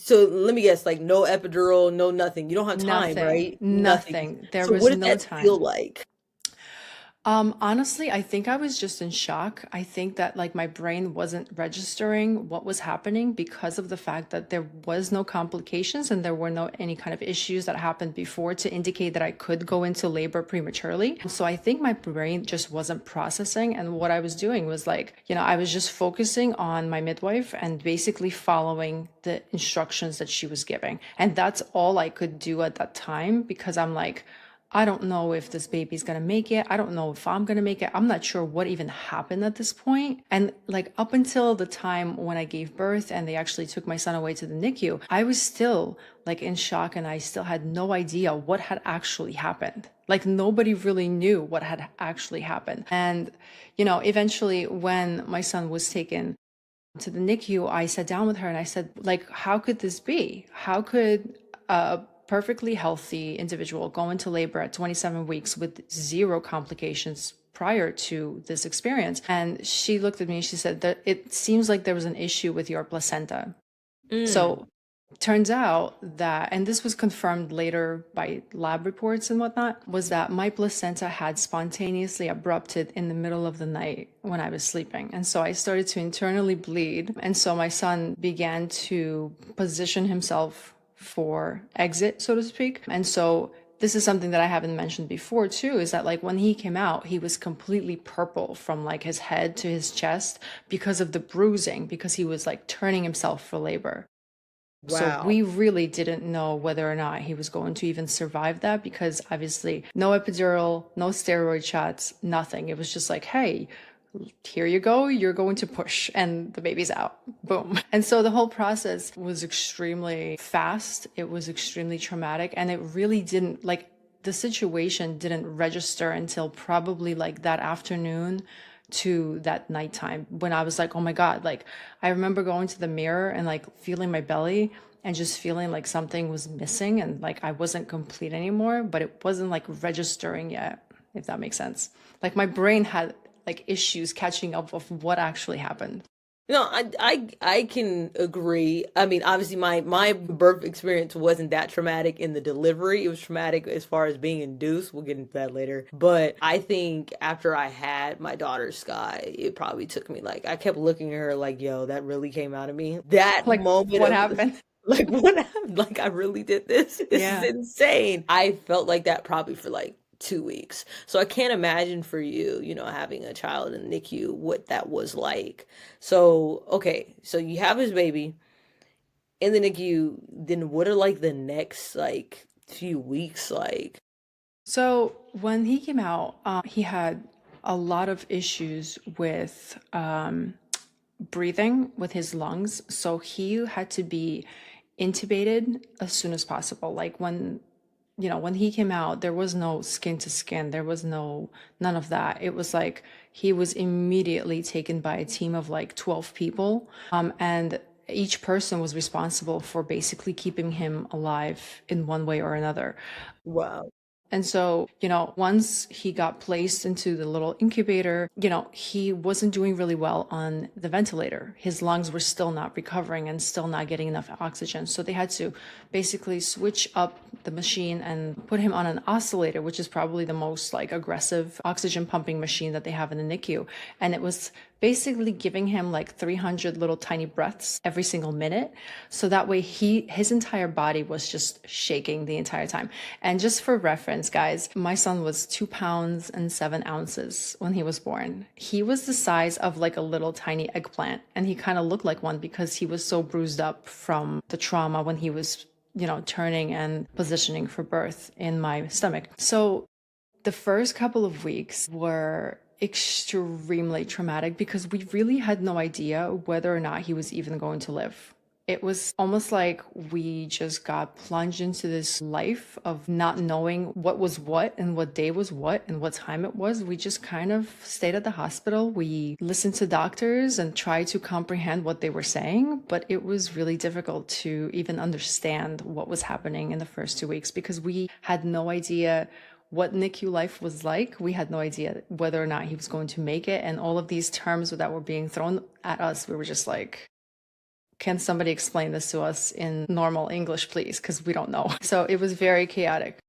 So let me guess, like no epidural, no nothing. You don't have time, Nothing, right? Nothing. nothing. There So was what did no that feel time. like? Honestly, I think I was just in shock. I think that like my brain wasn't registering what was happening because of the fact that there was no complications and there were no any kind of issues that happened before to indicate that I could go into labor prematurely. So I think my brain just wasn't processing. And what I was doing was like, I was just focusing on my midwife and basically following the instructions that she was giving. And that's all I could do at that time because I'm like, I don't know if this baby's gonna make it. I don't know if I'm gonna make it. I'm not sure what even happened at this point. And like up until the time when I gave birth and they actually took my son away to the NICU, I was still like in shock and I still had no idea what had actually happened. Like nobody really knew what had actually happened. And, eventually when my son was taken to the NICU, I sat down with her and I said, like, how could this be? How could a perfectly healthy individual go into labor at 27 weeks with zero complications prior to this experience? And she looked at me and she said that it seems like there was an issue with your placenta. Mm. So turns out that, and this was confirmed later by lab reports and whatnot, was that my placenta had spontaneously abrupted in the middle of the night when I was sleeping. And so I started to internally bleed. And so my son began to position himself for exit, so to speak. And so this is something that I haven't mentioned before too, is that like when he came out, he was completely purple from like his head to his chest because of the bruising, because he was like turning himself for labor. So Wow. we really didn't know whether or not he was going to even survive that because obviously no epidural, no steroid shots, nothing. It was just like, hey, here you go, you're going to push and the baby's out. Boom. And so the whole process was extremely fast. It was extremely traumatic and it really didn't like the situation didn't register until probably like that afternoon to that nighttime when I was like, oh my God, like I remember going to the mirror and like feeling my belly and just feeling like something was missing and like I wasn't complete anymore, but it wasn't like registering yet, if that makes sense. Like my brain had like issues catching up of what actually happened. No, I can agree. I mean, obviously my birth experience wasn't that traumatic in the delivery. It was traumatic as far as being induced. We'll get into that later. But I think after I had my daughter Sky, it probably took me like I kept looking at her like, yo, that really came out of me. That Like moment what of happened? like what happened? Like I really did this. This is Yeah. insane. I felt like that probably for like 2 weeks. So I can't imagine for you, having a child in NICU, what that was like. So, okay, so you have his baby in the NICU, then what are like the next like few weeks like? So when he came out, he had a lot of issues with breathing with his lungs. So he had to be intubated as soon as possible. Like when he came out, there was no skin to skin. There was none of that. It was like he was immediately taken by a team of like 12 people. And each person was responsible for basically keeping him alive in one way or another. Wow. And so, once he got placed into the little incubator, he wasn't doing really well on the ventilator. His lungs were still not recovering and still not getting enough oxygen. So they had to basically switch up the machine and put him on an oscillator, which is probably the most like aggressive oxygen pumping machine that they have in the NICU. And it was basically giving him like 300 little tiny breaths every single minute. So that way his entire body was just shaking the entire time. And just for reference, guys, my son was 2 pounds and 7 ounces when he was born. He was the size of like a little tiny eggplant. And he kind of looked like one because he was so bruised up from the trauma when he was turning and positioning for birth in my stomach. So the first couple of weeks were extremely traumatic because we really had no idea whether or not he was even going to live. It was almost like we just got plunged into this life of not knowing what was what and what day was what and what time it was. We just kind of stayed at the hospital. We listened to doctors and tried to comprehend what they were saying, but it was really difficult to even understand what was happening in the first 2 weeks because we had no idea what NICU life was like. We had no idea whether or not he was going to make it. And all of these terms that were being thrown at us, we were just like, can somebody explain this to us in normal English, please? Because we don't know. So it was very chaotic.